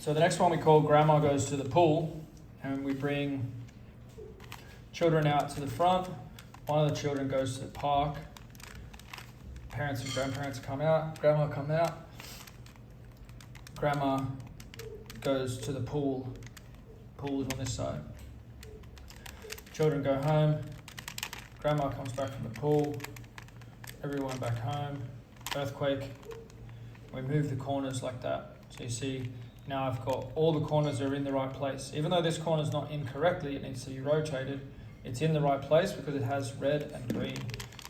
So the next one we call Grandma Goes to the Pool, and we bring children out to the front. One of the children goes to the park. Parents and grandparents come out. Grandma come out. Grandma goes to the pool. Pool is on this side. Children go home. Grandma comes back from the pool. Everyone back home. Earthquake. We move the corners like that. So you see, now I've got all the corners are in the right place. Even though this corner is not in correctly, it needs to be rotated. It's in the right place because it has red and green.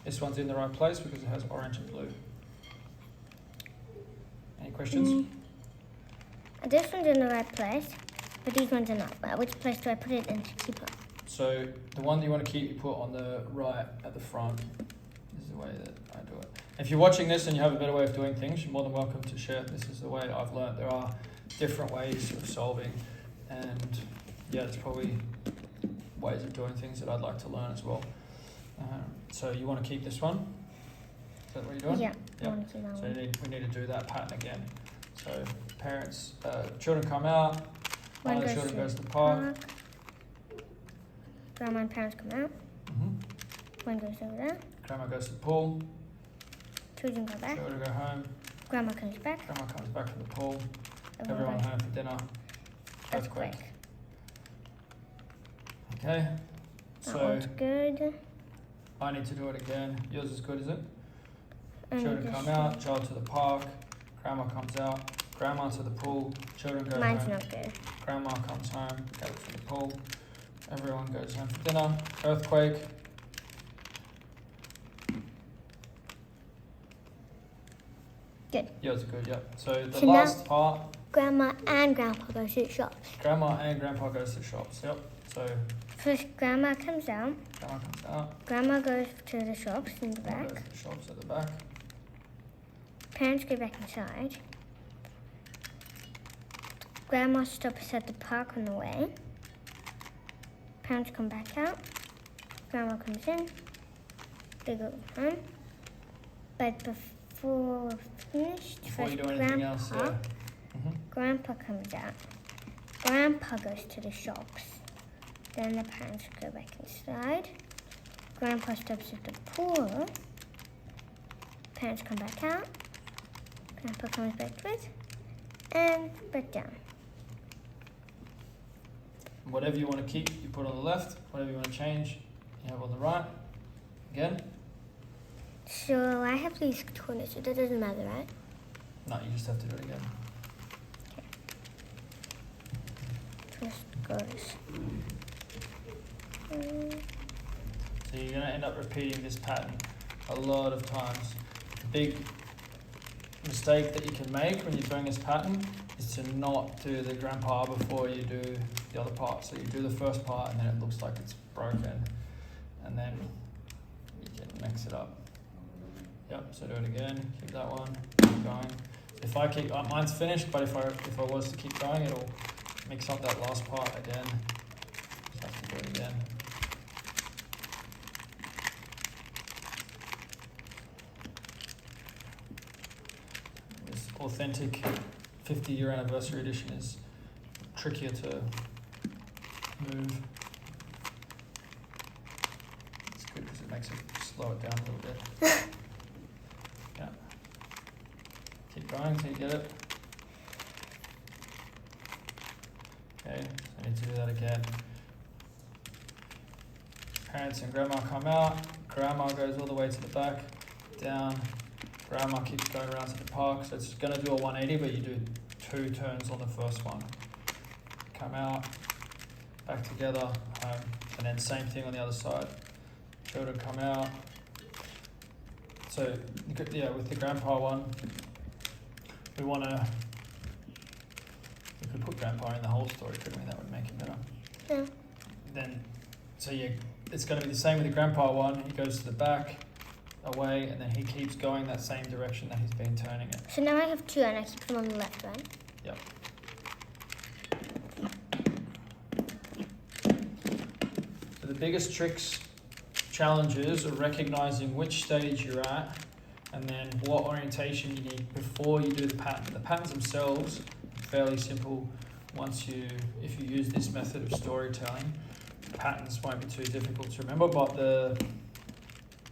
This one's in the right place because it has orange and blue. Any questions? This one's in the right place, but these ones are not. But which place do I put it in to keep it? So the one that you want to keep, you put on the right at the front. This is the way that I do it. If you're watching this and you have a better way of doing things, you're more than welcome to share. This is the way I've learned. There are different ways of solving, and yeah, there's probably ways of doing things that I'd like to learn as well. So you want to keep this one? Is that what you're doing? Yeah. Yep. I want to keep that So one. we need to do that pattern again. So parents, children come out. One of the children goes to the park. Grandma and parents come out. One goes over there. Grandma goes to the pool. Children go back. Children go home. Grandma comes back. Grandma comes back from the pool. Everyone Everyone home for dinner. Earthquake. Okay. That So one's good. I need to do it again. Yours is good, is it? And Children come out. Child to the park. Grandma comes out. Grandma to the pool. Children go Mine's home. not good. Grandma comes home. Goes to the pool. Everyone goes home for dinner. Earthquake. Good. Yours is good, yep. So the So last part, Grandma and Grandpa go to the shops. Grandma and Grandpa goes to the shops, yep. So First, Grandma comes out. Grandma comes out. Grandma goes to the shops in the Grandma back. goes to the shops at the back. Parents go back inside. Grandma stops at the park on the way. Parents come back out. Grandma comes in. They go home. But before we're finished, Before first you do anything else, yeah. Grandpa comes out. Grandpa goes to the shops. Then the parents go back inside. Grandpa stops at the pool. Parents come back out. Grandpa comes back with and back down. Whatever you want to keep, you put on the left. Whatever you want to change, you have on the right. Again? So I have these corners, so that doesn't matter, right? No, you just have to do it again. First goes. So you're going to end up repeating this pattern a lot of times. The big mistake that you can make when you're doing this pattern is to not do the grandpa before you do the other part. So you do the first part and then it looks like it's broken, and then you can mix it up. Yep, so do it again, keep that one, keep going. If I keep, mine's finished, but if I was to keep going, it'll mix up that last part again. Just have to do it again. This authentic 50-year anniversary edition is trickier to move. It's good because it makes it slow it down a little bit. Yeah. Keep going until you get it. Okay, so I need to do that again. Parents and grandma come out. Grandma goes all the way to the back, down. Grandma keeps going around to the park, so it's going to do a 180, but you do 2 turns on the first one. Come out, back together, home, and then same thing on the other side. Children come out. So, yeah, with the grandpa one, we could put grandpa in the whole story, couldn't we? That would make it better. Yeah. Then, so yeah, it's going to be the same with the grandpa one. He goes to the back, away, and then he keeps going that same direction that he's been turning it. So now I have 2 and I keep them on the left, right? Yep. So the biggest challenges are recognizing which stage you're at and then what orientation you need before you do the pattern. The patterns themselves fairly simple if you use this method of storytelling. Patterns won't be too difficult to remember, but the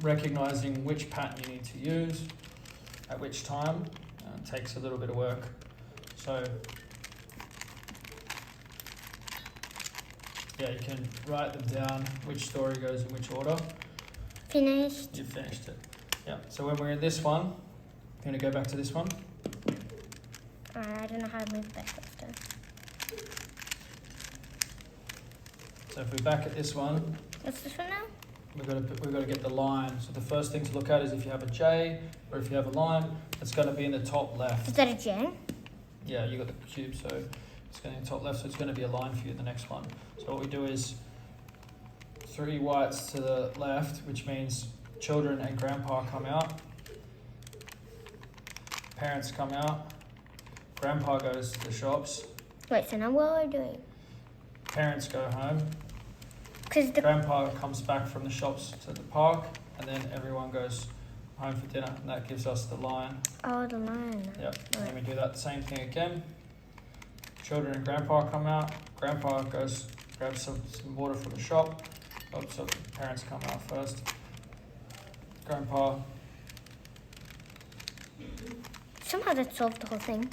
recognizing which pattern you need to use at which time takes a little bit of work. So yeah, you can write them down, which story goes in which order. Finished. You've finished it. Yeah, so when we're in this one, I'm going to go back to this one. I don't know how to move back faster. So if we're back at this one, What's this one now? we've got to get the line. So the first thing to look at is if you have a J or if you have a line, it's going to be in the top left. Is that a J? Yeah, you got the cube, so it's going to be in the top left, so it's going to be a line for you in the next one. So what we do is 3 whites to the left, which means children and grandpa come out, parents come out, grandpa goes to the shops, Wait, so now what are we doing? parents go home, Because the grandpa comes back from the shops to the park, and then everyone goes home for dinner, and that gives us the line. oh, the line. Yep, and then we do that same thing again. Children and grandpa come out, grandpa goes grabs some water from the shop. Oh, so parents come out first. Grandpa. Somehow that solved the whole thing.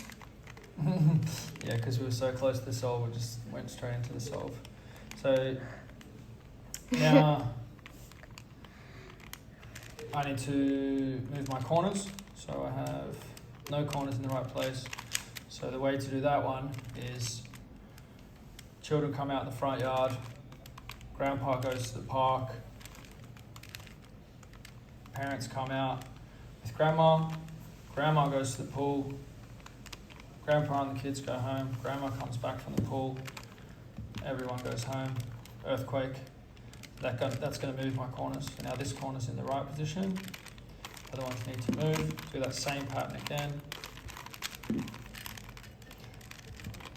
Yeah, because we were so close to the solve, we just went straight into the solve. So now I need to move my corners. So I have no corners in the right place. So the way to do that one is children come out in the front yard, grandpa goes to the park, parents come out with grandma, grandma goes to the pool, grandpa and the kids go home, grandma comes back from the pool, everyone goes home, earthquake. That's going to move my corners. So now this corner's in the right position, other ones need to move. Do that same pattern again.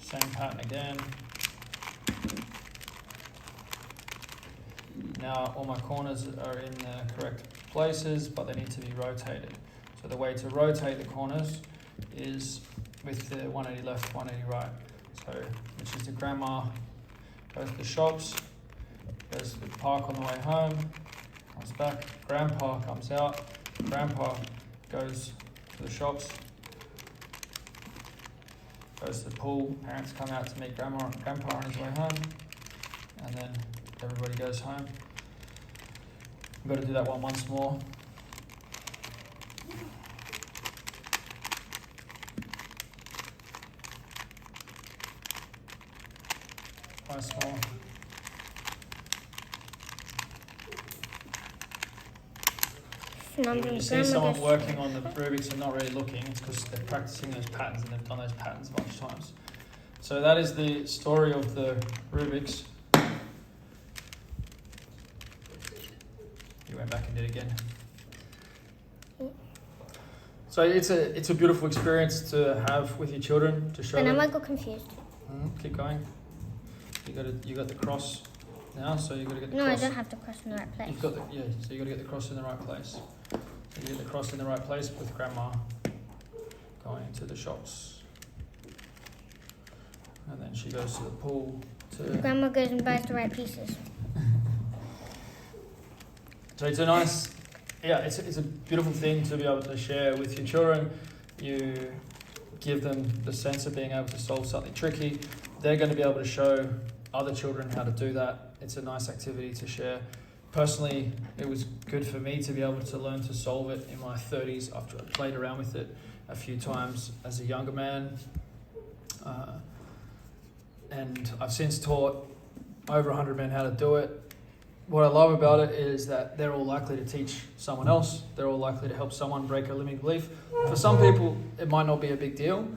Same pattern again. Now all my corners are in the correct places, but they need to be rotated. So the way to rotate the corners is with the 180 left, 180 right. So, which is the grandma goes to the shops, goes to the park on the way home, comes back, grandpa comes out, grandpa goes to the shops, goes to the pool, parents come out to meet grandpa on his way home, and then everybody goes home. I've got to do that one once more. Once more. When you see someone working on the Rubik's and not really looking, it's because they're practicing those patterns and they've done those patterns a bunch of times. So that is the story of the Rubik's. You went back and did it again. So it's a beautiful experience to have with your children, to show them. Then I might go confused. Keep going. You got the cross now, so you got to get the No, cross. I don't have to cross in the right place. You've got so you got to get the cross in the right place. So you get the cross in the right place with grandma going to the shops, and then she goes to the pool. Grandma goes and buys the right pieces. So it's a nice, it's a beautiful thing to be able to share with your children. You give them the sense of being able to solve something tricky. They're going to be able to show other children how to do that. It's a nice activity to share. Personally, it was good for me to be able to learn to solve it in my 30s after I played around with it a few times as a younger man. And I've since taught over 100 men how to do it. What I love about it is that they're all likely to teach someone else. They're all likely to help someone break a limiting belief. For some people, it might not be a big deal,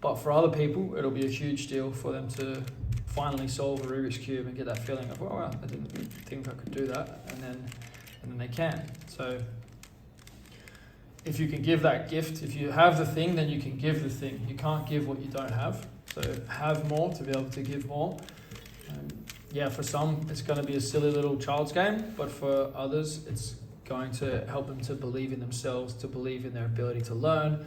but for other people, it'll be a huge deal for them to finally solve a Rubik's Cube and get that feeling of, oh, wow, I didn't think I could do that, and then they can. So if you can give that gift, if you have the thing, then you can give the thing. You can't give what you don't have. So have more to be able to give more. For some, it's going to be a silly little child's game, but for others, it's going to help them to believe in themselves, to believe in their ability to learn.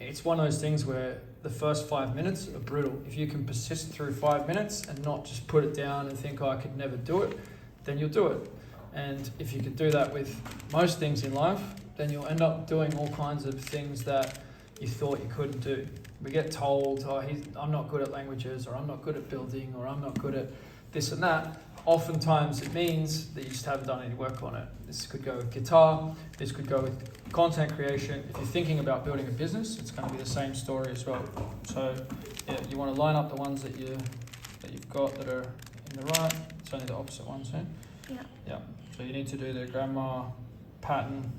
it's one of those things where the first 5 minutes are brutal. If you can persist through 5 minutes and not just put it down and think, oh, I could never do it, then you'll do it. And if you could do that with most things in life, then you'll end up doing all kinds of things that you thought you couldn't do. We get told, oh, I'm not good at languages, or I'm not good at building, or I'm not good at this and that. Oftentimes it means that you just haven't done any work on it. This could go with guitar, this could go with content creation. If you're thinking about building a business, it's going to be the same story as well. So yeah, you want to line up the ones that you've got that are in the right. It's only the opposite ones, eh? Yeah. Yeah. So you need to do the grandma pattern.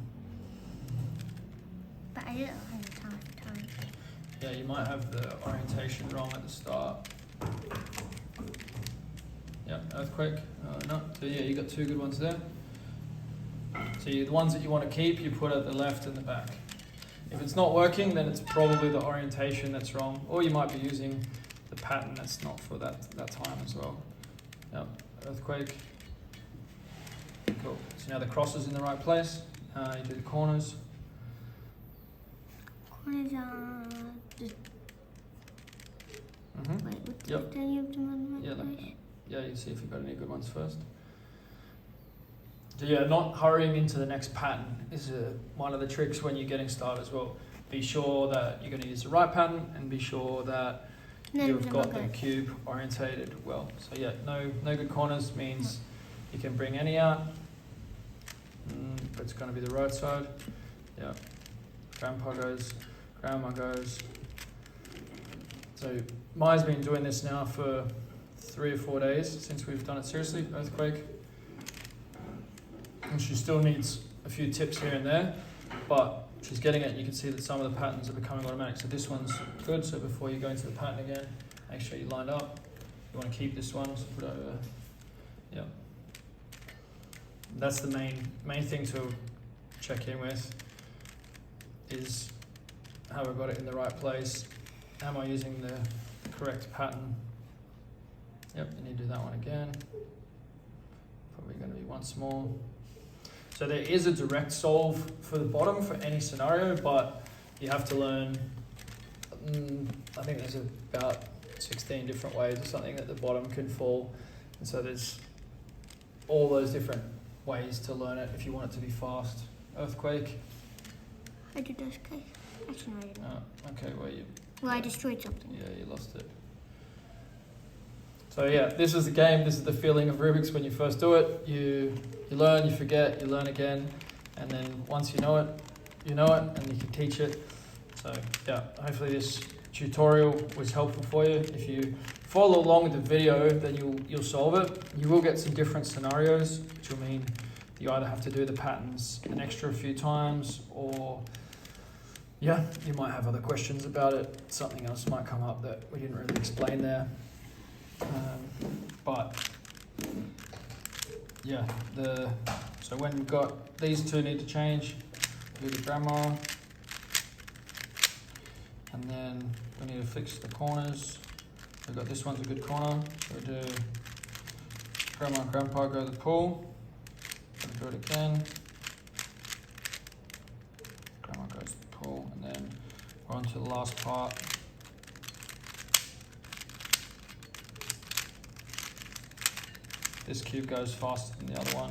But I do it 100 times. Yeah, you might have the orientation wrong at the start. Yeah, earthquake. No. So yeah, you got 2 good ones there. So the ones that you want to keep, you put at the left and the back. If it's not working, then it's probably the orientation that's wrong, or you might be using the pattern that's not for that time as well. Yep, earthquake. Cool. So now the cross is in the right place. You do the corners. Corners are just. Mm-hmm. Wait, what Yep. do you have them on the Yeah, right place? Yeah, you see if you've got any good ones first. So yeah, not hurrying into the next pattern is one of the tricks when you're getting started as well. Be sure that you're going to use the right pattern, and be sure that you've got the cube orientated well. So yeah, no good corners means you can bring any out, but it's going to be the right side. Yeah, grandpa goes, grandma goes. So Maya's been doing this now for 3 or 4 days since we've done it seriously, earthquake. And she still needs a few tips here and there, but she's getting it. You can see that some of the patterns are becoming automatic. So this one's good. So before you go into the pattern again, make sure you lined up. You want to keep this one, so put it over. Yeah. That's the main thing to check in with, is have I got it in the right place? Am I using the correct pattern? Yep, you need to do that one again. Probably going to be once more. So there is a direct solve for the bottom for any scenario, but you have to learn, I think there's about 16 different ways or something that the bottom can fall. And so there's all those different ways to learn it if you want it to be fast. Earthquake. I did earthquake. Actually, no, I didn't. Okay, Well, I destroyed something. Yeah, you lost it. So yeah, this is the game, this is the feeling of Rubik's when you first do it. You learn, you forget, you learn again, and then once you know it, and you can teach it. So yeah, hopefully this tutorial was helpful for you. If you follow along with the video, then you'll solve it. You will get some different scenarios, which will mean you either have to do the patterns an extra few times, or yeah, you might have other questions about it. Something else might come up that we didn't really explain there. But yeah, so when we've got these 2 need to change, do the grandma, and then we need to fix the corners. We've got this one's a good corner, so we do grandma and grandpa go to the pool, do it again, grandma goes to the pool, and then we're on to the last part. This cube goes faster than the other one.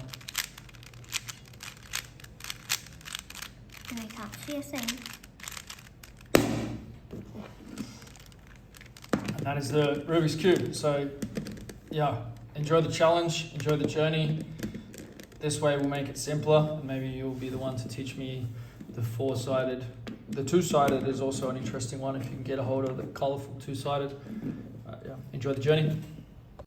And I can't see a thing. And that is the Rubik's Cube. So yeah, enjoy the challenge, enjoy the journey. This way we'll make it simpler, and maybe you'll be the one to teach me the 4-sided. The 2-sided is also an interesting one if you can get a hold of the colourful 2-sided. Yeah, enjoy the journey.